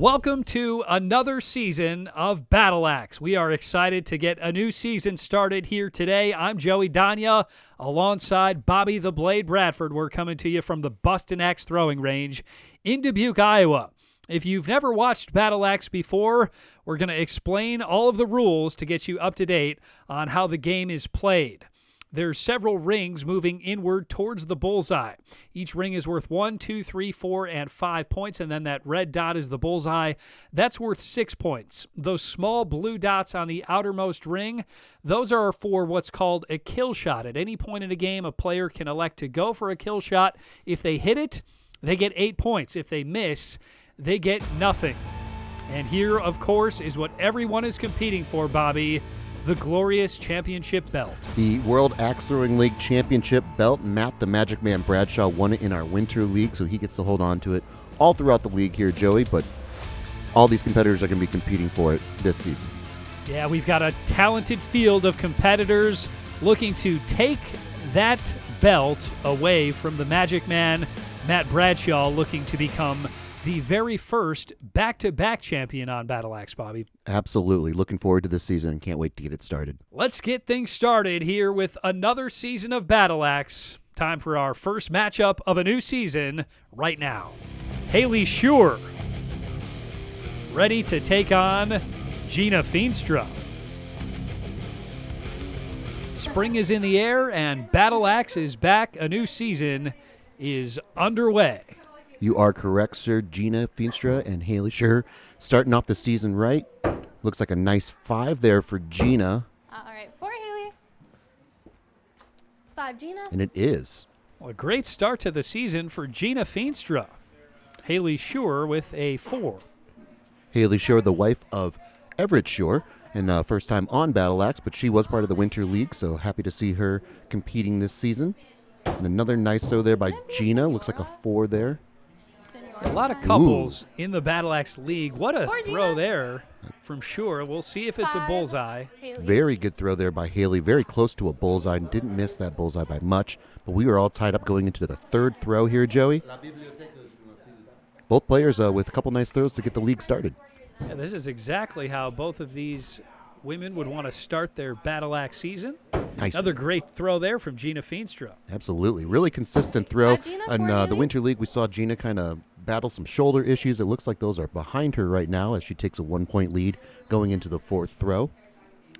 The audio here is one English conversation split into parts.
Welcome to another season of Battle Axe. We are excited to get a new season started here today. I'm Joey Danya, alongside Bobby the Blade Bradford. We're coming to you from the Bustin Axe Throwing Range in Dubuque, Iowa. If you've never watched Battle Axe before, we're going to explain all of the rules to get you up to date on how the game is played. There's several rings moving inward towards the bullseye. Each ring is worth 1, 2, 3, 4, and 5 points, and then that red dot is the bullseye. That's worth 6 points. Those small blue dots on the outermost ring, those are for what's called a kill shot. At any point in a game, a player can elect to go for a kill shot. If they hit it, they get 8 points. If they miss, they get nothing. And here, of course, is what everyone is competing for, Bobby. The glorious championship belt. The World Axe Throwing League Championship belt. Matt the Magic Man Bradshaw won it in our winter league, so he gets to hold on to it all throughout the league here, Joey, but all these competitors are going to be competing for it this season. Yeah, we've got a talented field of competitors looking to take that belt away from the Magic Man, Matt Bradshaw, looking to become the very first back-to-back champion on Battle Axe, Bobby. Absolutely. Looking forward to this season and can't wait to get it started. Let's get things started here with another season of Battle Axe. Time for our first matchup of a new season right now. Haley Schur, ready to take on Gina Feenstra. Spring is in the air and Battle Axe is back. A new season is underway. You are correct, sir. Gina Feenstra and Haley Schur starting off the season right. Looks like a nice 5 there for Gina. All right, 4 Haley. 5 Gina. And it is. Well, a great start to the season for Gina Feenstra. Haley Schur with a 4. Haley Schur, the wife of Everett Schur, and first time on Battle Axe, but she was part of the Winter League, so happy to see her competing this season. And another nice throw there by Gina. Looks like a 4 there. A lot of couples in the Battle Axe League. What a 4 throw Gina. There from Schur. We'll see if it's a 5 bullseye. Haley. Very good throw there by Haley. Very close to a bullseye. Didn't miss that bullseye by much. But we were all tied up going into the third throw here, Joey. Both players with a couple nice throws to get the league started. Yeah, this is exactly how both of these women would want to start their Battle Axe season. Nice. Another great throw there from Gina Feenstra. Absolutely. Really consistent throw. Gina, In 4 the Haley. Winter League, we saw Gina kind of battle some shoulder issues. It looks like those are behind her right now as she takes a 1-point lead going into the fourth throw.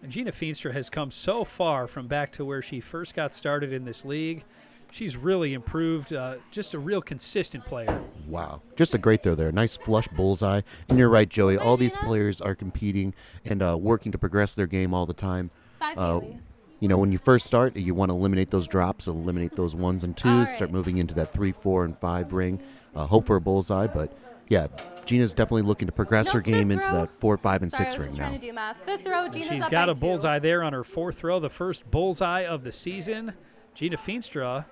And Gina Feenstra has come so far from back to where she first got started in this league. She's really improved, just a real consistent player. Wow. Just a great throw there. Nice flush bullseye. And you're right, Joey. All these Gina. players are competing and working to progress their game all the time. 5 Haley. You know, when you first start, you want to eliminate those drops, eliminate those 1s and 2s, All start right. moving into that 3, 4, and 5 ring. Hope for a bullseye, but yeah, Gina's definitely looking to progress No, her game fifth into row. that 4, 5, and Sorry, 6 I was ring just now. trying to do math. 5th row, Gina's She's up got by a 2. bullseye there on her fourth throw, the first bullseye of the season. Gina Feenstra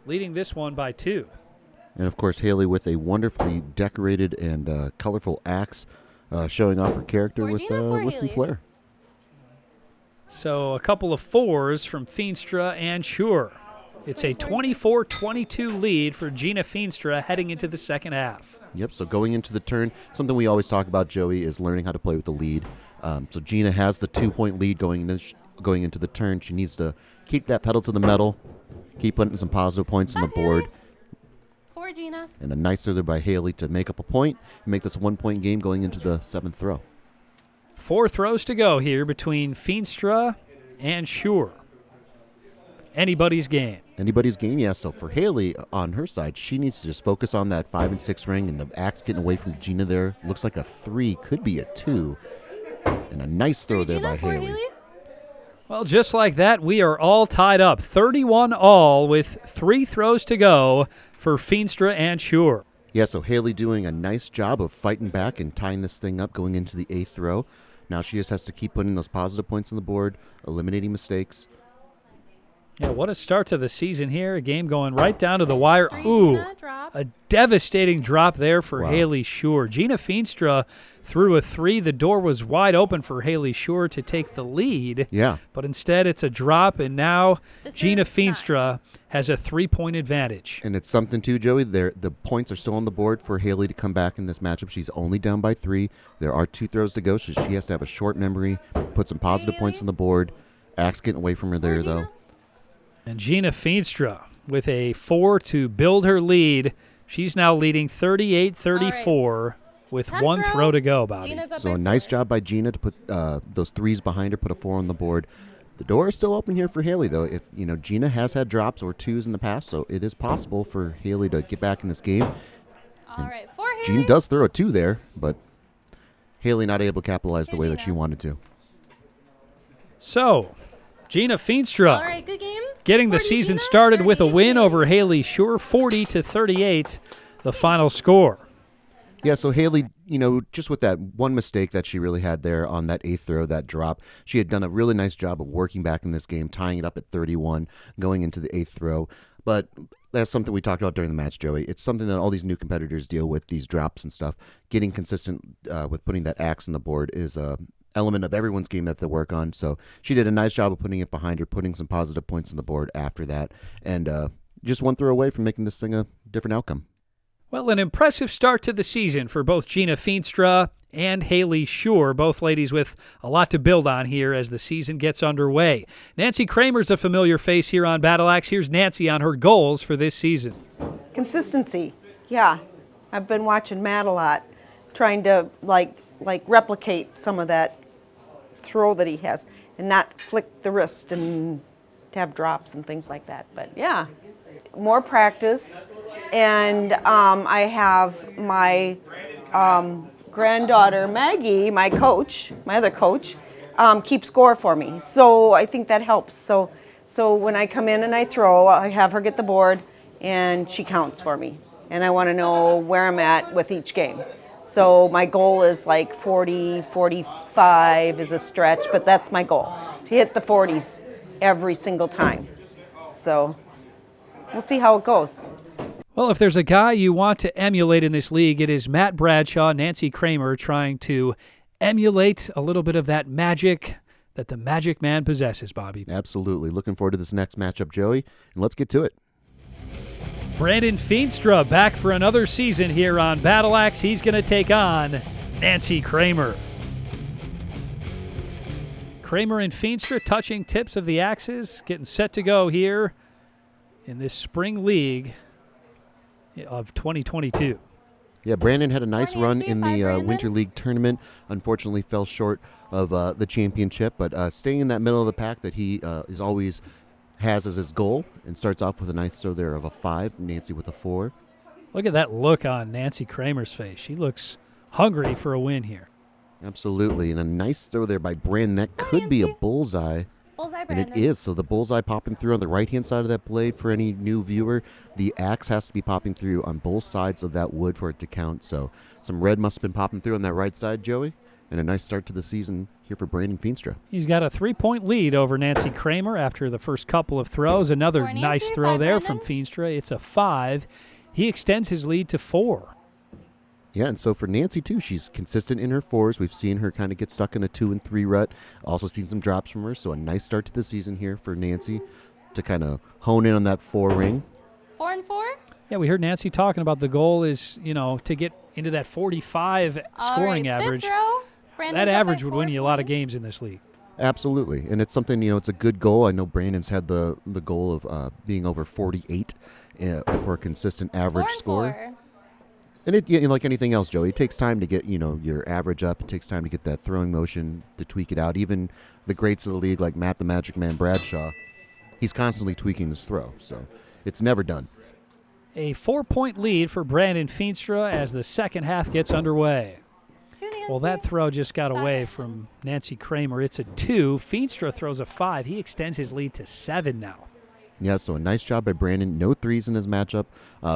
leading this one by 2. And of course, Haley with a wonderfully decorated and colorful axe, showing off her character For with Gina, for some Haley. flair. So a couple of 4s from Feenstra and Schur. It's a 24-22 lead for Gina Feenstra heading into the second half. Yep, so going into the turn, something we always talk about, Joey, is learning how to play with the lead. So Gina has the 2-point lead going into the turn. She needs to keep that pedal to the metal, keep putting some positive points on the 5 board. Haley. 4 Gina. And a nice throw there by Haley to make up a point and make this a 1-point game going into the 7th throw. 4 throws to go here between Feenstra and Schur. Anybody's game. Anybody's game, yeah. So for Haley on her side, she needs to just focus on that 5 and 6 ring, and the axe getting away from Gina there. Looks like a 3, could be a 2. And a nice throw 3 there Gina, by 4 Haley. Haley. Well, just like that, we are all tied up. 31 all with 3 throws to go for Feenstra and Schur. Yeah, so Haley doing a nice job of fighting back and tying this thing up going into the 8th throw. Now she just has to keep putting those positive points on the board, eliminating mistakes. Yeah, what a start to the season here. A game going right down to the wire. 3, Ooh, Gina, drop. a devastating drop there for Wow. Haley Shore. Gina Feenstra threw a 3. The door was wide open for Haley Shore to take the lead. Yeah. But instead, it's a drop, and now This Gina is not- Feenstra has a 3-point advantage. And it's something, too, Joey. The points are still on the board for Haley to come back in this matchup. She's only down by 3. There are 2 throws to go, so she has to have a short memory, put some positive points on the board. Axe getting away from her there, though. Gina. And Gina Feenstra with a 4 to build her lead. She's now leading 38-34 with 10th 1 throw. throw to go, Bobby. Gina's up So by a nice 4. job by Gina to put those 3s behind her, put a 4 on the board. The door is still open here for Haley, though. If Gina has had drops or 2s in the past, so it is possible for Haley to get back in this game. All right, 4 Haley. Gina does throw a 2 there, but Haley not able to capitalize the Good way that Gina. she wanted to. So, Gina Feenstra All right, good game. getting the 40, season Gina. started with a 38 win Haley. over Haley Shore, 40-38, the final score. Yeah, so Haley, just with that one mistake that she really had there on that 8th throw, that drop, she had done a really nice job of working back in this game, tying it up at 31, going into the 8th throw. But that's something we talked about during the match, Joey. It's something that all these new competitors deal with, these drops and stuff. Getting consistent with putting that axe on the board is a element of everyone's game that they work on. So she did a nice job of putting it behind her, putting some positive points on the board after that, and just 1 throw away from making this thing a different outcome. Well, an impressive start to the season for both Gina Feenstra and Haley Shore, both ladies with a lot to build on here as the season gets underway. Nancy Kramer's a familiar face here on Battle Axe. Here's Nancy on her goals for this season. Consistency, yeah. I've been watching Matt a lot, trying to like replicate some of that throw that he has, and not flick the wrist and have drops and things like that. But yeah, more practice, and I have my granddaughter Maggie, my coach, my other coach, keep score for me. So I think that helps. So when I come in and I throw, I have her get the board, and she counts for me. And I want to know where I'm at with each game. So my goal is like 40, 45 is a stretch, but that's my goal, to hit the 40s every single time. So we'll see how it goes. Well, if there's a guy you want to emulate in this league, it is Matt Bradshaw, Nancy Kramer, trying to emulate a little bit of that magic that the Magic Man possesses, Bobby. Absolutely. Looking forward to this next matchup, Joey, and let's get to it. Brandon Feenstra back for another season here on Battle Axe. He's going to take on Nancy Kramer. Kramer and Feenstra touching tips of the axes, getting set to go here in this spring league of 2022. Yeah, Brandon had a nice Morning, run see you, in bye, the Brandon. Winter League tournament. Unfortunately, fell short of the championship, but staying in that middle of the pack that he is always has as his goal, and starts off with a nice throw there of a 5, Nancy with a 4. Look at that look on Nancy Kramer's face. She looks hungry for a win here. Absolutely, and a nice throw there by Brandon. That could be a Nancy. bullseye, Bullseye, and Brandon. it is. So the bullseye popping through on the right-hand side of that blade for any new viewer. The axe has to be popping through on both sides of that wood for it to count. So some red must have been popping through on that right side, Joey, and a nice start to the season here for Brandon Feenstra. He's got a 3-point lead over Nancy Kramer after the first couple of throws. Another For Nancy, nice throw 5, there Brandon. from Feenstra. It's a 5. He extends his lead to 4. Yeah, and so for Nancy, too, she's consistent in her 4s. We've seen her kind of get stuck in a 2 and 3 rut. Also seen some drops from her, so a nice start to the season here for Nancy to kind of hone in on that 4 ring. 4 and 4. Yeah, we heard Nancy talking about the goal is, to get into that 45 scoring All right, average. Fifth throw. Brandon's That up by average would 4 win you a lot of points. games in this league. Absolutely, and it's something, it's a good goal. I know Brandon's had the goal of being over 48 for a consistent 4 average and score. 4. And it, like anything else, Joey, it takes time to get, your average up. It takes time to get that throwing motion, to tweak it out. Even the greats of the league, like Matt the Magic Man Bradshaw, he's constantly tweaking his throw. So it's never done. A 4-point lead for Brandon Feenstra as the second half gets underway. 2 Nancy. Well, that throw just got Five, away Brandon. from Nancy Kramer. It's a 2. Feenstra throws a 5. He extends his lead to 7 now. Yeah, so a nice job by Brandon. No 3s in his matchup.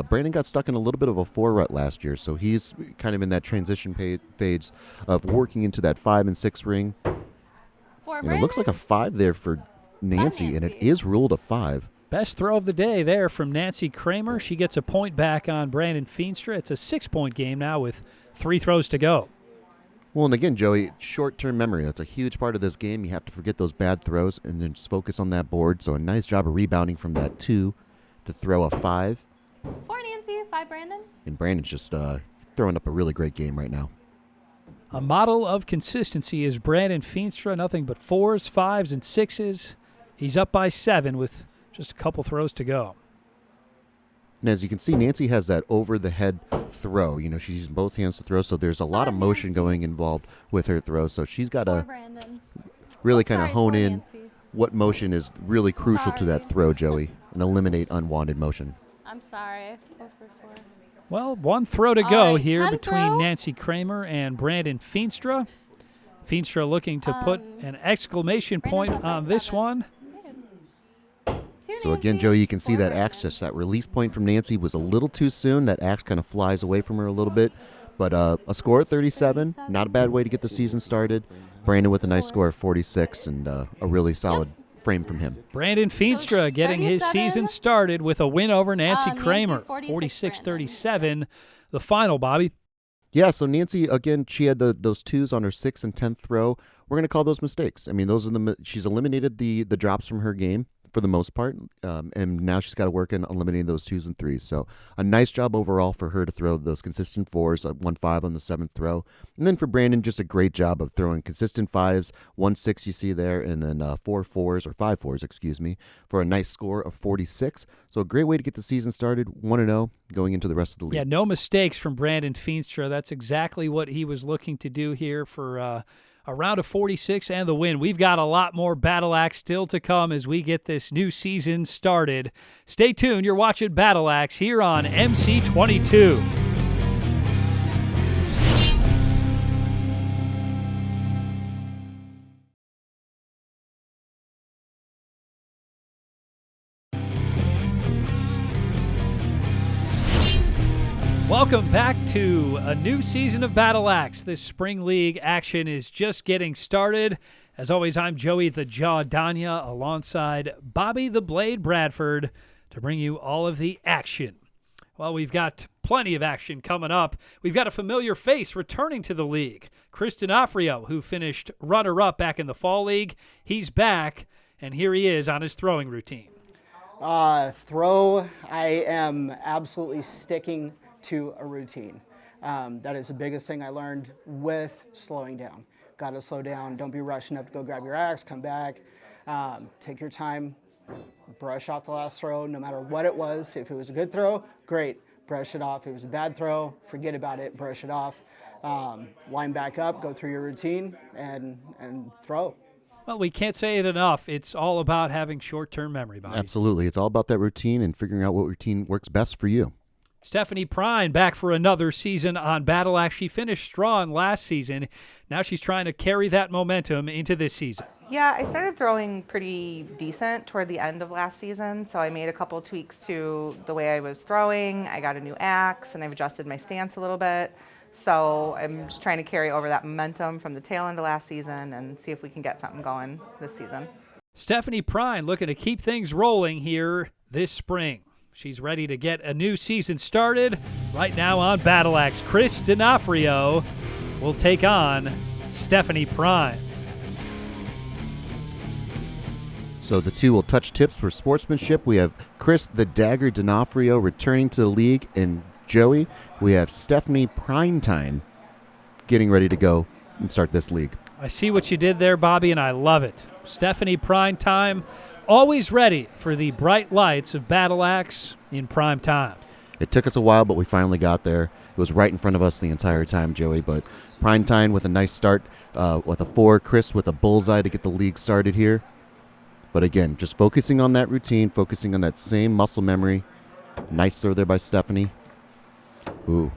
Brandon got stuck in a little bit of a 4 rut last year, so he's kind of in that transition phase of working into that 5 and 6 ring. 4 And it looks like a 5 there for Nancy, and it Nancy. is ruled a 5. Best throw of the day there from Nancy Kramer. She gets a point back on Brandon Feenstra. It's a 6-point game now with 3 throws to go. Well, and again, Joey, short-term memory. That's a huge part of this game. You have to forget those bad throws and then just focus on that board. So a nice job of rebounding from that 2 to throw a 5. 4 Nancy, 5 Brandon. And Brandon's just throwing up a really great game right now. A model of consistency is Brandon Feenstra. Nothing but 4s, 5s, and 6s. He's up by 7 with just a couple throws to go. And as you can see, Nancy has that over-the-head throw. You know, she's using both hands to throw, so there's a lot of motion going involved with her throw. So she's got 4 to Brandon. really Oh, kind of sorry, hone 4 in Nancy. what motion is really crucial to that Sorry. throw, Joey, and eliminate unwanted motion. I'm sorry. 4 for 4. Well, 1 throw to All go right, here 10 between throw. Nancy Kramer and Brandon Feenstra. Feenstra looking to put an exclamation point Brandon's up by on this 7. one. 2 So again, Nancy, Joey, you can see 4 that Brandon. axe, just that release point from Nancy was a little too soon. That axe kind of flies away from her a little bit. But a score of 37, not a bad way to get the season started. Brandon with a nice score of 46 and a really solid frame from him. Brandon Feenstra getting his 37. season started with a win over Nancy Nancy, Kramer. 46, 46-37. The final, Bobby. Yeah, so Nancy, again, she had those 2s on her 6th and 10th throw. We're going to call those mistakes. I mean, those are she's eliminated the drops from her game for the most part, and now she's got to work on eliminating those 2s and 3s. So a nice job overall for her to throw those consistent 4s, 1-5 on the 7th throw. And then for Brandon, just a great job of throwing consistent 5s, 1-6 you see there, and then 4 4s, or 5 4s, excuse me, for a nice score of 46. So a great way to get the season started, 1-0, going into the rest of the league. Yeah, no mistakes from Brandon Feenstra. That's exactly what he was looking to do here for a round of 46 and the win. We've got a lot more Battle Axe still to come as we get this new season started. Stay tuned. You're watching Battle Axe here on MC22. Welcome back to a new season of Battle Axe. This spring league action is just getting started. As always, I'm Joey the Jaw Danya alongside Bobby the Blade Bradford to bring you all of the action. Well, we've got plenty of action coming up. We've got a familiar face returning to the league. Chris D'Onofrio, who finished runner-up back in the Fall League. He's back, and here he is on his throwing routine. Throw, I am absolutely sticking to a routine. That is the biggest thing I learned with slowing down. Got to slow down. Don't be rushing up to go grab your axe, come back. Take your time, brush off the last throw, no matter what it was. If it was a good throw, great, brush it off. If it was a bad throw, forget about it, brush it off. Line back up, go through your routine, and throw. Well, we can't say it enough. It's all about having short-term memory, Bobby. Absolutely. It's all about that routine and figuring out what routine works best for you. Stephanie Prine back for another season on Battle Axe. She finished strong last season. Now she's trying to carry that momentum into this season. Yeah, I started throwing pretty decent toward the end of last season, so I made a couple tweaks to the way I was throwing. I got a new axe, and I've adjusted my stance a little bit. So I'm just trying to carry over that momentum from the tail end of last season and see if we can get something going this season. Stephanie Prine looking to keep things rolling here this spring. She's ready to get a new season started. Right now on Battle Axe, Chris D'Onofrio will take on Stephanie Prine. So the two will touch tips for sportsmanship. We have Chris the Dagger D'Onofrio returning to the league, and Joey, we have Stephanie Primetime getting ready to go and start this league. I see what you did there, Bobby, and I love it. Stephanie Prime Time, always ready for the bright lights of Battle Axe in prime time. It took us a while, but we finally got there. It was right in front of us the entire time, Joey, but Primetime with a nice start with a 4, Chris with a bullseye to get the league started here. But again, just focusing on that routine, focusing on that same muscle memory. Nice throw there by Stephanie. Ooh,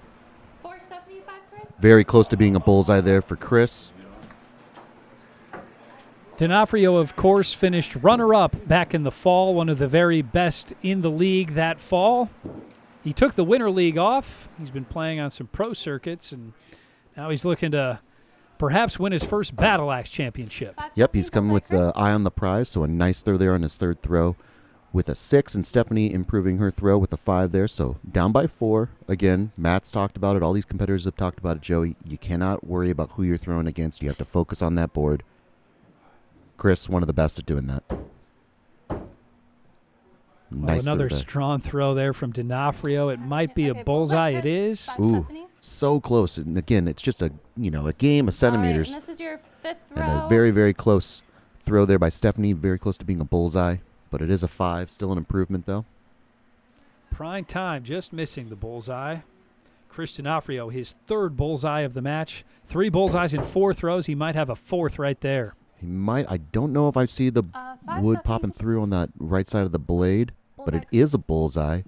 475, Chris. very close to being a bullseye there for Chris. D'Onofrio, of course, finished runner-up back in the fall, one of the very best in the league that fall. He took the Winter League off. He's been playing on some pro circuits, and now he's looking to perhaps win his first Battle Axe championship. Yep, he's coming with the eye on the prize, so a nice throw there on his third throw with a 6, and Stephanie improving her throw with a 5 there, so down by 4. Again, Matt's talked about it. All these competitors have talked about it, Joey. You cannot worry about who you're throwing against. You have to focus on that board. Chris, one of the best at doing that. Nice another throw there. strong throw there from D'Onofrio. It might be a bullseye. It is. Ooh, so close. And again, it's just a game of centimeters. And this is your 5th throw. And a very, very close throw there by Stephanie. Very close to being a bullseye, but it is a 5. Still an improvement, though. Prime time, just missing the bullseye. Chris D'Onofrio, his 3rd bullseye of the match. 3 bullseyes in 4 throws. He might have a 4th right there. He might. I don't know if I see the wood popping through on that right side of the blade, but it is a bullseye.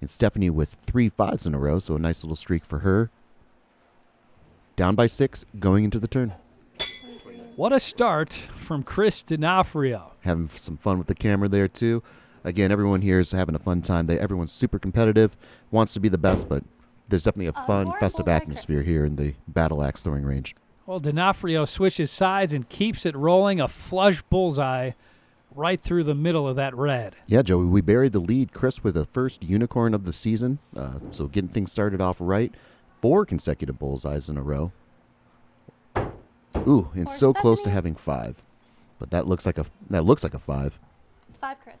And Stephanie with 3 5s in a row, so a nice little streak for her. Down by 6, going into the turn. What a start from Chris D'Onofrio. Having some fun with the camera there, too. Again, everyone here is having a fun time. Everyone's super competitive, wants to be the best, but there's definitely a fun, festive atmosphere here in the Battle Axe Throwing Range. Well, D'Onofrio switches sides and keeps it rolling. A flush bullseye right through the middle of that red. Yeah, Joey, we buried the lead. Chris with the first unicorn of the season, so getting things started off right. 4 consecutive bullseyes in a row. Ooh, and so close to having 5, but that looks like a 5. 5, Chris.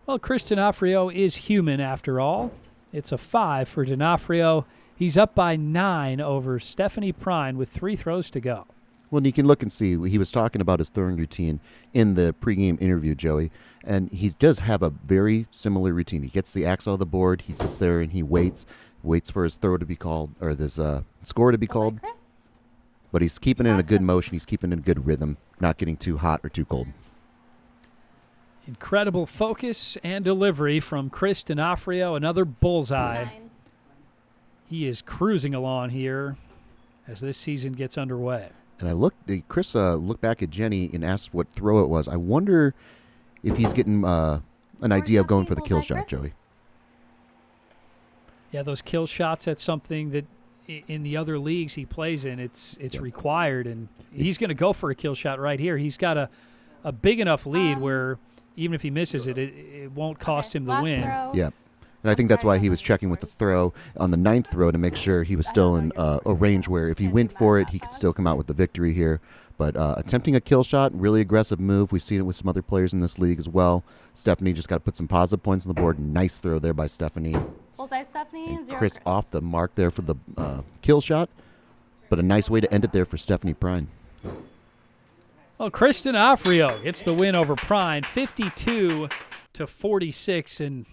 Well, Chris D'Onofrio is human after all. It's a 5 for D'Onofrio. He's up by 9 over Stephanie Prine with 3 throws to go. Well, you can look and see. He was talking about his throwing routine in the pregame interview, Joey, and he does have a very similar routine. He gets the axe out of the board, he sits there and he waits for his throw to be called, or this score to be called. Chris? But he's keeping it in a good motion. He's keeping it in a good rhythm, not getting too hot or too cold. Incredible focus and delivery from Chris D'Onofrio. Another bullseye. 9. He is cruising along here as this season gets underway. And Chris looked back at Jenny and asked what throw it was. I wonder if he's getting an idea of going for the kill shot, Joey. Yeah, those kill shots, that's something that in the other leagues he plays in, it's required, and he's going to go for a kill shot right here. He's got a big enough lead where even if he misses it, it won't cost him the win. Yeah. And I think that's why he was checking with the throw on the 9th throw to make sure he was still in a range where if he went for it, he could still come out with the victory here. But attempting a kill shot, really aggressive move. We've seen it with some other players in this league as well. Stephanie just got to put some positive points on the board. Nice throw there by Stephanie. Bullseye, Stephanie. And 0, Chris off the mark there for the kill shot. But a nice way to end it there for Stephanie Prine. Well, Chris D'Onofrio gets the win over Prine, 52-46, and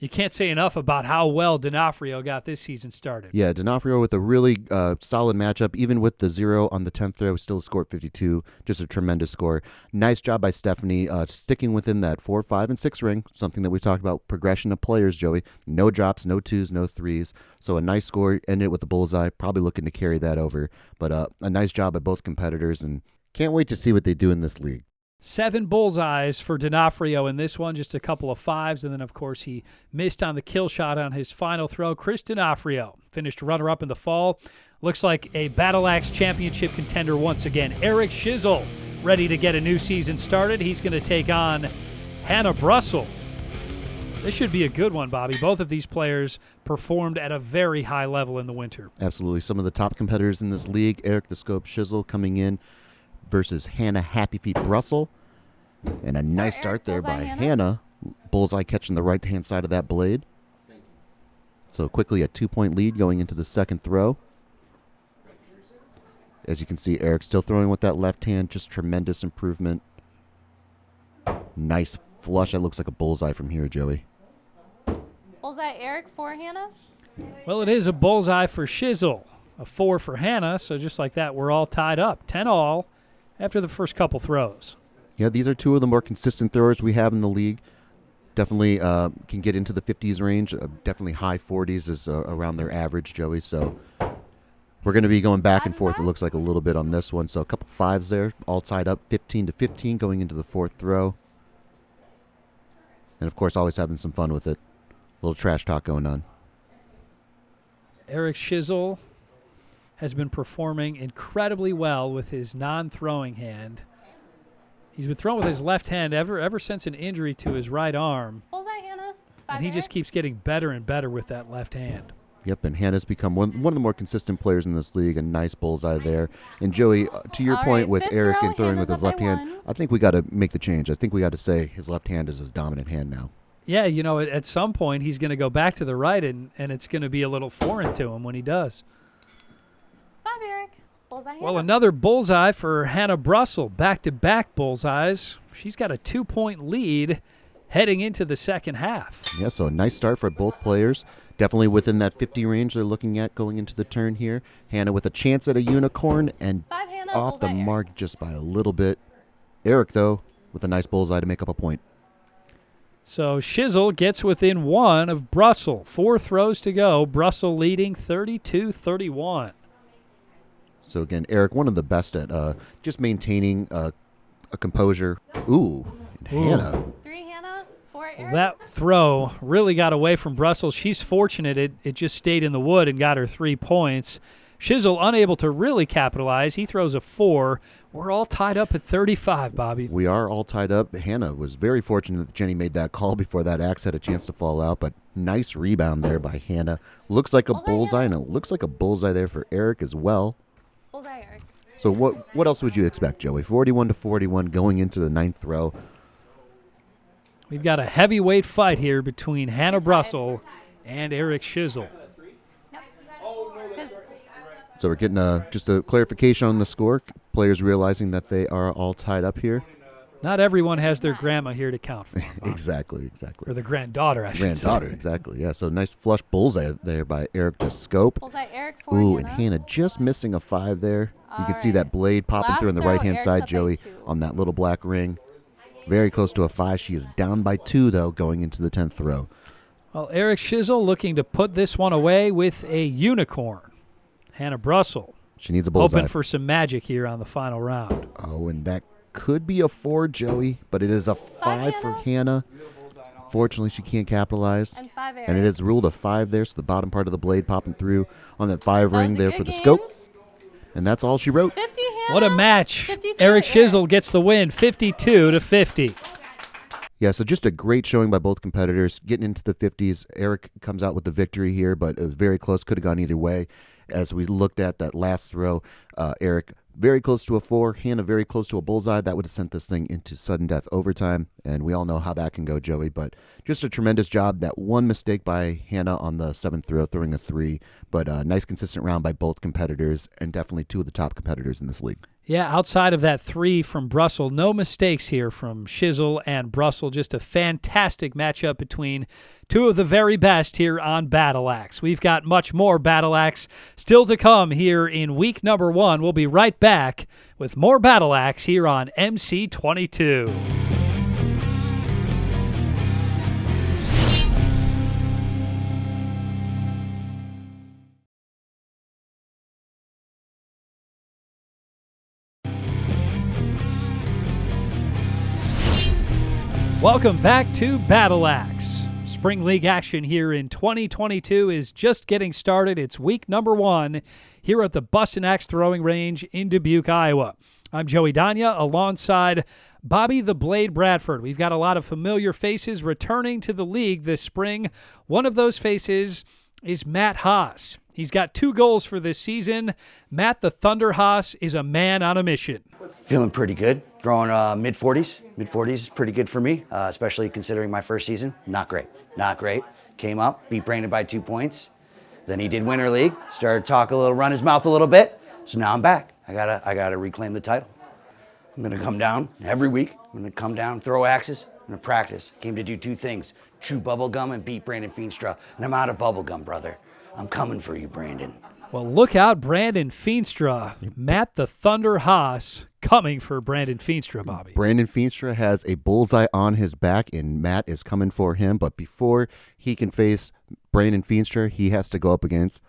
you can't say enough about how well D'Onofrio got this season started. Yeah, D'Onofrio with a really solid matchup. Even with the 0 on the 10th throw, still scored 52. Just a tremendous score. Nice job by Stephanie, sticking within that 4, 5, and 6 ring, something that we talked about, progression of players, Joey. No drops, no 2s, no 3s. So a nice score, ended with a bullseye, probably looking to carry that over. But a nice job by both competitors, and can't wait to see what they do in this league. 7 bullseyes for D'Onofrio in this one, just a couple of 5s, and then, of course, he missed on the kill shot on his final throw. Chris D'Onofrio finished runner-up in the fall. Looks like a Battle Axe championship contender once again. Eric Schizzle ready to get a new season started. He's going to take on Hannah Brussel. This should be a good one, Bobby. Both of these players performed at a very high level in the winter. Absolutely. Some of the top competitors in this league, Eric the Scope Schizzle coming in versus Hannah Happy Feet Brussel. And a nice start there by Hannah. Bullseye catching the right-hand side of that blade. So quickly a 2-point lead going into the second throw. As you can see, Eric still throwing with that left hand. Just tremendous improvement. Nice flush. That looks like a bullseye from here, Joey. Bullseye, Eric, for Hannah. Well, it is a bullseye for Schizzle. A 4 for Hannah. So just like that, we're all tied up. 10 all after the first couple throws. Yeah, these are two of the more consistent throwers we have in the league. Definitely can get into the 50s range. Definitely high 40s is around their average, Joey. So we're going to be going back and forth, it looks like, a little bit on this one. So a couple 5s there, all tied up, 15-15 going into the fourth throw. And, of course, always having some fun with it. A little trash talk going on. Eric Schizzle has been performing incredibly well with his non-throwing hand. He's been throwing with his left hand ever since an injury to his right arm, Bullseye, Hannah. and he just keeps getting better and better with that left hand. Yep, and Hannah's become one of the more consistent players in this league. A nice bullseye there. And Joey, to your All point right, with fifth Eric row, and throwing with Hannah's his up left by hand, one. I think we got to make the change. I think we got to say his left hand is his dominant hand now. Yeah, you know, at some point he's going to go back to the right, and it's going to be a little foreign to him when he does. 5, Eric. Bullseye, Hannah. Well, another bullseye for Hannah Brussel. Back-to-back bullseyes. She's got a 2-point lead heading into the second half. Yeah, so a nice start for both players. Definitely within that 50 range they're looking at going into the turn here. Hannah with a chance at a unicorn and 5, Hannah. off the Bullseye, Eric. mark just by a little bit. Eric, though, with a nice bullseye to make up a point. So Shizzle gets within 1 of Brussel. 4 throws to go. Brussel leading 32-31. So again, Eric, one of the best at just maintaining a composure. Ooh, and Hannah. 3, Hannah. 4, Eric. That throw really got away from Brussel. She's fortunate it just stayed in the wood and got her 3 points. Shizzle unable to really capitalize. He throws a 4. We're all tied up at 35, Bobby. We are all tied up. Hannah was very fortunate that Jenny made that call before that axe had a chance to fall out, but nice rebound there by Hannah. Looks like a bullseye, and it looks like a bullseye there for Eric as well. Bullseye, Eric. So what else would you expect, Joey? 41-41 going into the 9th throw. We've got a heavyweight fight here between Hannah Brussel and Eric Shizzle. So we're getting just a clarification on the score. Players realizing that they are all tied up here. Not everyone has their grandma here to count for them, Bobby. Exactly. Or the granddaughter, I should Granddaughter, say. exactly. Yeah, so nice flush bullseye there by Eric to scope. Bullseye, Eric. 4, Ooh, Hannah. and Hannah just missing a 5 there. You can All see right. that blade popping Last through on the throw, right-hand Eric's side, up by Joey, 2. on that little black ring. Very close to a 5. She is down by 2, though, going into the 10th throw. Well, Eric Shizzle looking to put this one away with a unicorn. Hannah Brussel She needs a bullseye. hoping for some magic here on the final round. Oh, and that could be a 4, Joey, but it is a 5 for Hannah. Fortunately, she can't capitalize. And 5, Eric. And it is ruled a 5 there, so the bottom part of the blade popping through on that 5 That was ring a there good for the game. scope. And that's all she wrote. 50, Hannah. What a match. 52, Eric Eric. Shizzle gets the win, 52-50. Yeah, so just a great showing by both competitors. Getting into the 50s, Eric comes out with the victory here, but it was very close. Could have gone either way. As we looked at that last throw, Eric very close to a 4, Hannah very close to a bullseye. That would have sent this thing into sudden death overtime, and we all know how that can go, Joey. But just a tremendous job. That one mistake by Hannah on the 7th throw, throwing a 3, but a nice consistent round by both competitors, and definitely 2 of the top competitors in this league. Yeah, outside of that 3 from Brussel, no mistakes here from Shizzle and Brussel. Just a fantastic matchup between 2 of the very best here on Battle Axe. We've got much more Battle Axe still to come here in week number 1. We'll be right back with more Battle Axe here on MC22. Welcome back to Battle Axe. Spring League action here in 2022 is just getting started. It's week number 1 here at the Bustin Axe Throwing Range in Dubuque, Iowa. I'm Joey Danya alongside Bobby the Blade Bradford. We've got a lot of familiar faces returning to the league this spring. One of those faces is Matt Haas. He's got 2 goals for this season. Matt the Thunder Haas is a man on a mission. Feeling pretty good. Throwing mid-40s. Mid-40s is pretty good for me, especially considering my first season. Not great. Not great. Came up, beat Brandon by 2 points. Then he did Winter League. Started to talk a little, run his mouth a little bit. So now I'm back. I gotta reclaim the title. I'm gonna come down every week. I'm gonna come down, throw axes. I'm gonna practice. Came to do 2 things: chew bubble gum and beat Brandon Feenstra. And I'm out of bubble gum, brother. I'm coming for you, Brandon. Well, look out, Brandon Feenstra. Matt the Thunder Haas coming for Brandon Feenstra, Bobby. Brandon Feenstra has a bullseye on his back, and Matt is coming for him. But before he can face Brandon Feenstra, he has to go up against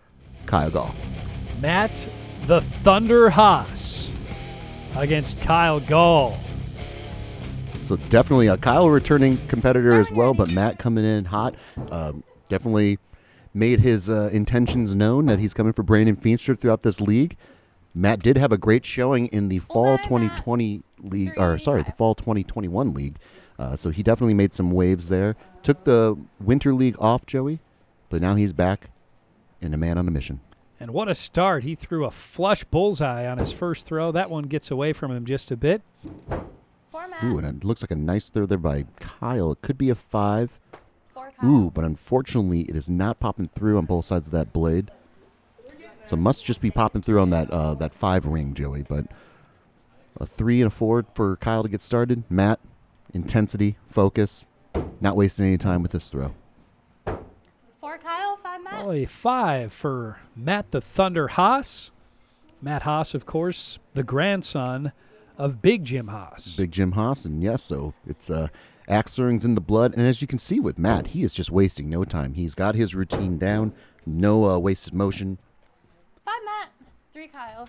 Kyle Gall. Matt the Thunder Haas against Kyle Gall. So definitely a Kyle returning competitor as well, but Matt coming in hot. Definitely made his intentions known that he's coming for Brandon Feenstra throughout this league. Matt did have a great showing in the fall 2020 league, the fall 2021 league. So he definitely made some waves there. Took the winter league off, Joey, but now he's back and a man on a mission. And what a start. He threw a flush bullseye on his first throw. That one gets away from him just a bit. Ooh, and it looks like a nice throw there by Kyle. It could be a 5. Kyle. Ooh, but unfortunately it is not popping through on both sides of that blade. So it must just be popping through on that 5 ring, Joey. But a 3 and a 4 for Kyle to get started. Matt, intensity, focus, not wasting any time with this throw. 4 Kyle, 5 Matt. Well, a 5 for Matt the Thunder Haas. Matt Haas, of course, the grandson of Big Jim Haas. Big Jim Haas, and yes, so it's axe throwing's in the blood. And as you can see with Matt, he is just wasting no time. He's got his routine down, no wasted motion. 5 Matt. 3 Kyle.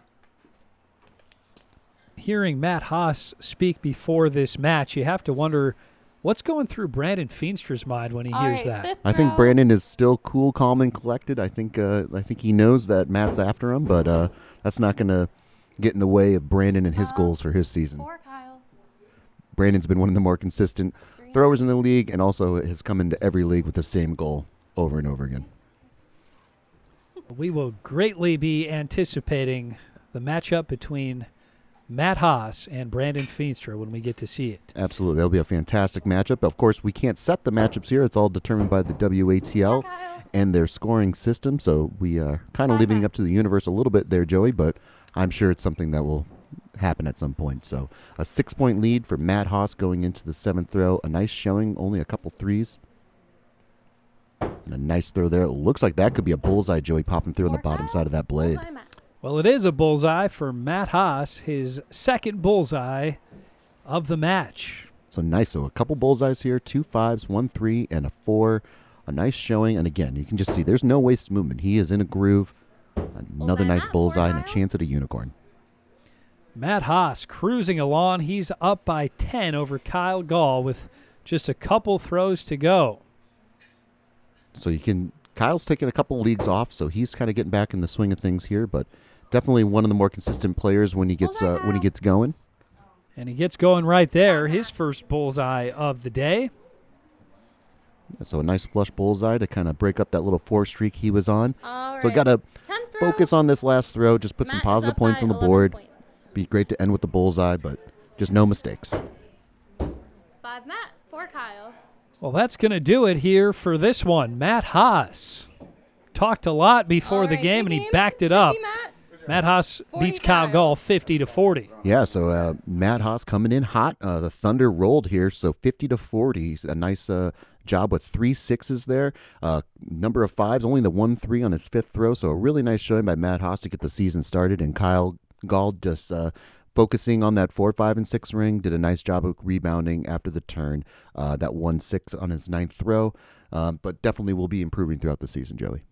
Hearing Matt Haas speak before this match, you have to wonder what's going through Brandon Feenstra's mind when he All hears right, that. 5th I think row. Brandon is still cool, calm, and collected. I think he knows that Matt's after him, but that's not going to get in the way of Brandon and his goals for his season. 4 Kyle. Brandon's been one of the more consistent throwers in the league and also has come into every league with the same goal over and over again. We will greatly be anticipating the matchup between Matt Haas and Brandon Feenstra when we get to see it. Absolutely. That'll be a fantastic matchup. Of course, we can't set the matchups here. It's all determined by the WATL and their scoring system, so we are kind of leaving it up to the universe a little bit there, Joey, but I'm sure it's something that will happen at some point. So a 6-point lead for Matt Haas going into the 7th throw. A nice showing, only a couple threes. And a nice throw there. It looks like that could be a bullseye, Joey, popping through on the bottom side of that blade. Bullseye Matt. Well, it is a bullseye for Matt Haas, his second bullseye of the match. So nice. So a couple bullseyes here, 2 5s, 1 3, and a 4. A nice showing. And again, you can just see there's no wasted movement. He is in a groove. Another nice bullseye and a chance at a unicorn. Matt Haas cruising along. He's up by 10 over Kyle Gall with just a couple throws to go. So Kyle's taking a couple leagues off, so he's kind of getting back in the swing of things here, but definitely one of the more consistent players when he gets going. And he gets going right there. His first bullseye of the day. So a nice flush bullseye to kind of break up that little 4 streak he was on. All So right. got to 10th row. focus on this last throw, just put some Matt is positive up points by on the 11 board. points. Be great to end with the bullseye, but just no mistakes. 5 Matt. 4 Kyle. Well, that's going to do it here for this one. Matt Haas talked a lot before All the right, game, good and he game. backed it 50 up. Matt. Matt Haas 40 beats Kyle Kyle. Gall 50-40. Yeah, so Matt Haas coming in hot. The Thunder rolled here, so 50-40. A nice job with 3 6s there. Number of 5s, only the 1 3 on his 5th throw. So a really nice showing by Matt Haas to get the season started. And Kyle Gall just focusing on that 4, 5, and 6 ring. Did a nice job of rebounding after the turn. That 1 6 on his 9th throw. But definitely will be improving throughout the season, Joey.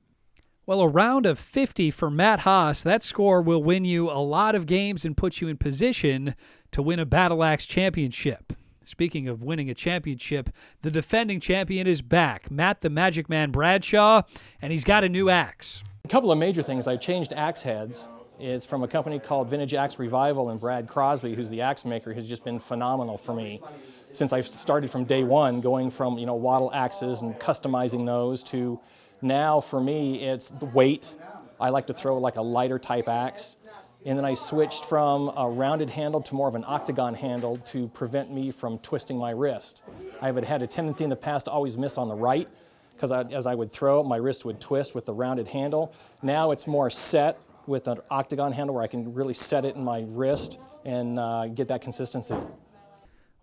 Well, a round of 50 for Matt Haas. That score will win you a lot of games and put you in position to win a Battle Axe championship. Speaking of winning a championship, the defending champion is back, Matt the Magic Man Bradshaw, and he's got a new axe. A couple of major things. I changed axe heads. It's from a company called Vintage Axe Revival, and Brad Crosby, who's the axe maker, has just been phenomenal for me since I started from day one, going from WATL axes and customizing those to now for me it's the weight. I like to throw like a lighter type axe. And then I switched from a rounded handle to more of an octagon handle to prevent me from twisting my wrist. I have had a tendency in the past to always miss on the right because as I would throw, my wrist would twist with the rounded handle. Now it's more set with an octagon handle where I can really set it in my wrist and get that consistency.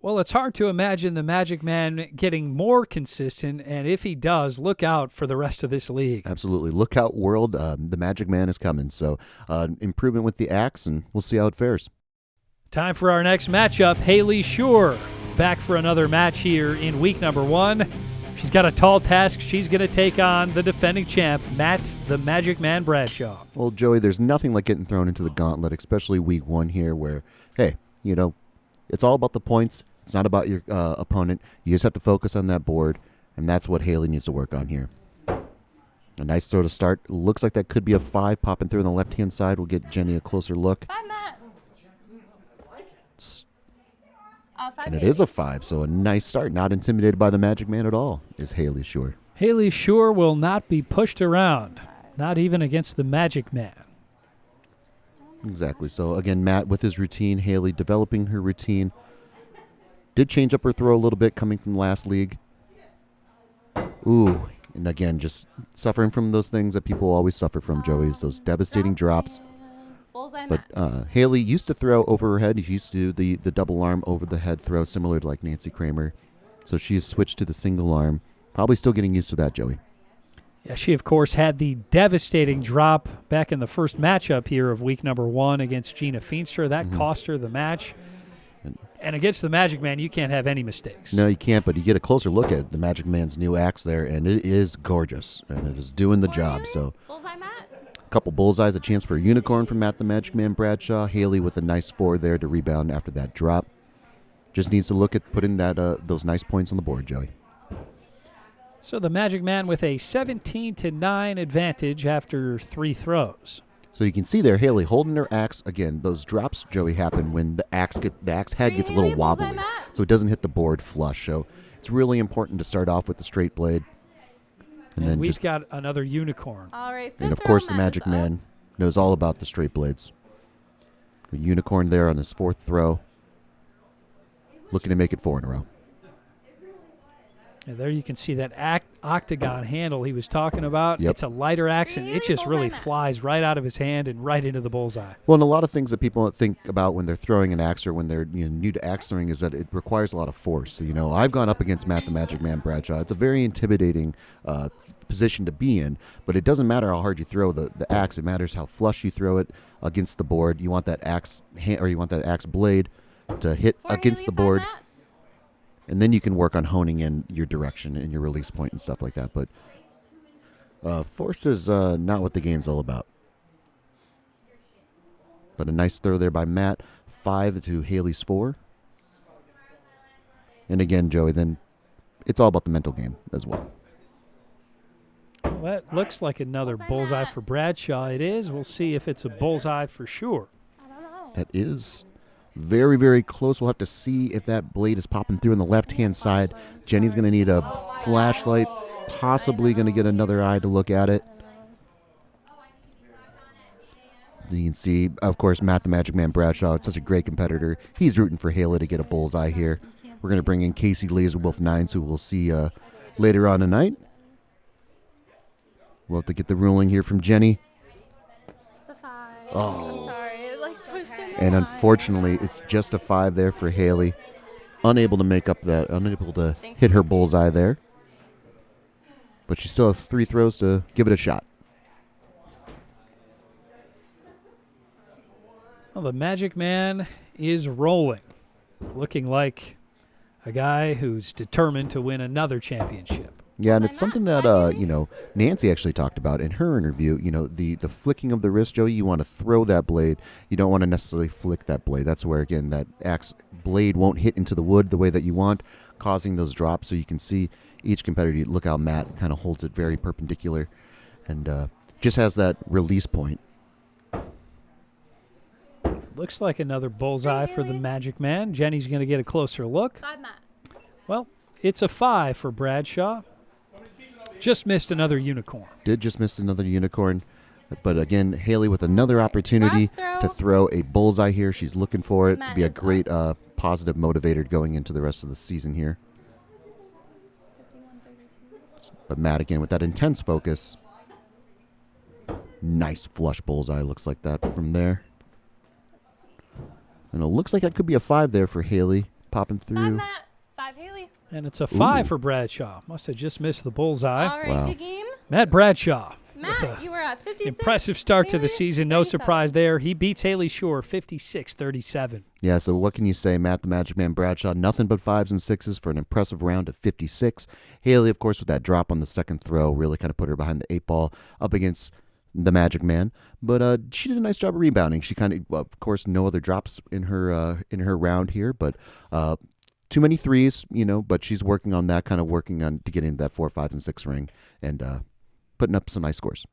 Well, it's hard to imagine the Magic Man getting more consistent, and if he does, look out for the rest of this league. Absolutely. Look out, world. The Magic Man is coming. So improvement with the axe, and we'll see how it fares. Time for our next matchup. Haley Shore back for another match here in week number 1. She's got a tall task. She's going to take on the defending champ, Matt the Magic Man Bradshaw. Well, Joey, there's nothing like getting thrown into the gauntlet, especially week 1 here where, hey, it's all about the points. It's not about your opponent. You just have to focus on that board, and that's what Haley needs to work on here. A nice throw to start. Looks like that could be a 5 popping through on the left-hand side. We'll get Jenny a closer look. 5 Matt. Five And it Haley. is a 5, so a nice start. Not intimidated by the Magic Man at all, is Haley Shore. Haley Shore will not be pushed around, not even against the Magic Man. Exactly. So, again, Matt with his routine, Haley developing her routine. Did change up her throw a little bit coming from last league. Ooh, and again, just suffering from those things that people always suffer from, Joey, is those devastating drops. Bullseye But Matt. Haley used to throw over her head. She used to do the double arm over the head throw, similar to like Nancy Kramer. So she has switched to the single arm. Probably still getting used to that, Joey. Yeah, she, of course, had the devastating drop back in the first matchup here of week number 1 against Gina Feenstra. That cost her the match. And against the Magic Man, you can't have any mistakes. No, you can't, but you get a closer look at the Magic Man's new axe there, and it is gorgeous, and it is doing the job. So Bullseye Matt. a couple bullseyes, a chance for a unicorn from Matt the Magic Man Bradshaw. Haley with a nice 4 there to rebound after that drop. Just needs to look at putting that those nice points on the board, Joey. So the Magic Man with a 17-9 advantage after 3 throws. So you can see there, Haley holding her axe. Again, those drops, Joey, happen when the axe head gets a little Haley, wobbly, bullseye, Matt. so it doesn't hit the board flush. So it's really important to start off with the straight blade. And then we've just, got another unicorn. All right. Fifth and of row, course, the Matt Magic is up. Man knows all about the straight blades. A unicorn there on his 4th throw. Looking to make it 4 in a row. And there you can see that octagon handle he was talking about. Yep. It's a lighter axe, and it just really Bullseye, Matt. flies right out of his hand and right into the bullseye. Well, and a lot of things that people think about when they're throwing an axe or when they're new to axe throwing is that it requires a lot of force. So, I've gone up against Matt the Magic Man Bradshaw. It's a very intimidating position to be in, but it doesn't matter how hard you throw the axe. It matters how flush you throw it against the board. You want that axe or you want that axe blade to hit Four against Haley, the 5 board. Matt. And then you can work on honing in your direction and your release point and stuff like that. But force is not what the game's all about. But a nice throw there by Matt. 5 to Haley's 4. And again, Joey, then it's all about the mental game as well. Well, that looks like another Bullseye, bullseye Matt. for Bradshaw. It is. We'll see if it's a bullseye for sure. I don't know. That is very, very close. We'll have to see if that blade is popping through on the left-hand side. Jenny's going to need a flashlight, possibly going to get another eye to look at it. You can see, of course, Matt the Magic Man Bradshaw, such a great competitor. He's rooting for Haley to get a bullseye here. We're going to bring in Casey Laserwolf 9s, who we'll see later on tonight. We'll have to get the ruling here from Jenny. It's a 5. Oh. I'm sorry. It pushed in the And line. unfortunately, it's just a 5 there for Haley. Unable to make up that, unable to hit her bullseye there. But she still has 3 throws to give it a shot. Well, the Magic Man is rolling, looking like a guy who's determined to win another championship. Yeah, and it's something that, Nancy actually talked about in her interview. The flicking of the wrist, Joey, you want to throw that blade. You don't want to necessarily flick that blade. That's where, again, that axe blade won't hit into the wood the way that you want, causing those drops. So you can see each competitor, look how Matt kind of holds it very perpendicular and just has that release point. Looks like another bullseye for the Magic Man. Jenny's going to get a closer look. 5 Matt. Well, it's a 5 for Bradshaw. Just missed another unicorn. Did just miss another unicorn. But again, Haley with another opportunity Last to throw a bullseye here. She's looking for it. Matt Be a is great positive motivator going into the rest of the season here. 51-32. But Matt, again, with that intense focus. Nice flush bullseye. Looks like that from there. And it looks like that could be a 5 there for Haley. Popping 5 through. Matt. 5 Haley. And it's a 5 Ooh. for Bradshaw. Must have just missed the bullseye. All right, Wow. good game. Matt Bradshaw. Matt, with a you were at 56. impressive start to the Haley, season. No 37. surprise there. He beats Haley Shore 56-37. Yeah, so what can you say? Matt the Magic Man Bradshaw, nothing but 5s and 6s for an impressive round of 56. Haley, of course, with that drop on the second throw, really kind of put her behind the 8 ball up against the Magic Man. But she did a nice job of rebounding. She kind of, of course, no other drops in her round here, but too many 3s, but she's working on that, kind of working on to get into that 4, 5, and 6 ring. And putting up some nice scores.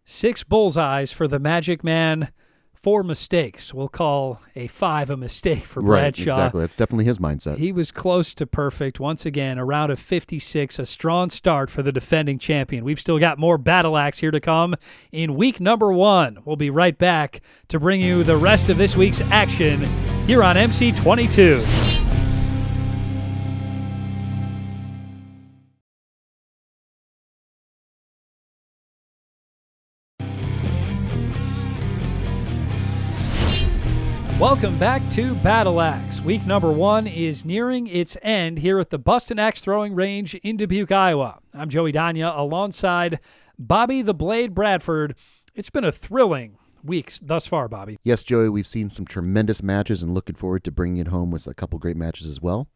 6 bullseyes for the Magic Man, 4 mistakes. We'll call a 5 a mistake for Bradshaw. Exactly. That's definitely his mindset. He was close to perfect. Once again, a round of 56, a strong start for the defending champion. We've still got more Battle Axe here to come in week number 1. We'll be right back to bring you the rest of this week's action here on MC22. Welcome back to Battle Axe. Week number 1 is nearing its end here at the Bustin Axe Throwing Range in Dubuque, Iowa. I'm Joey Danya alongside Bobby the Blade Bradford. It's been a thrilling week thus far, Bobby. Yes, Joey, we've seen some tremendous matches and looking forward to bringing it home with a couple great matches as well.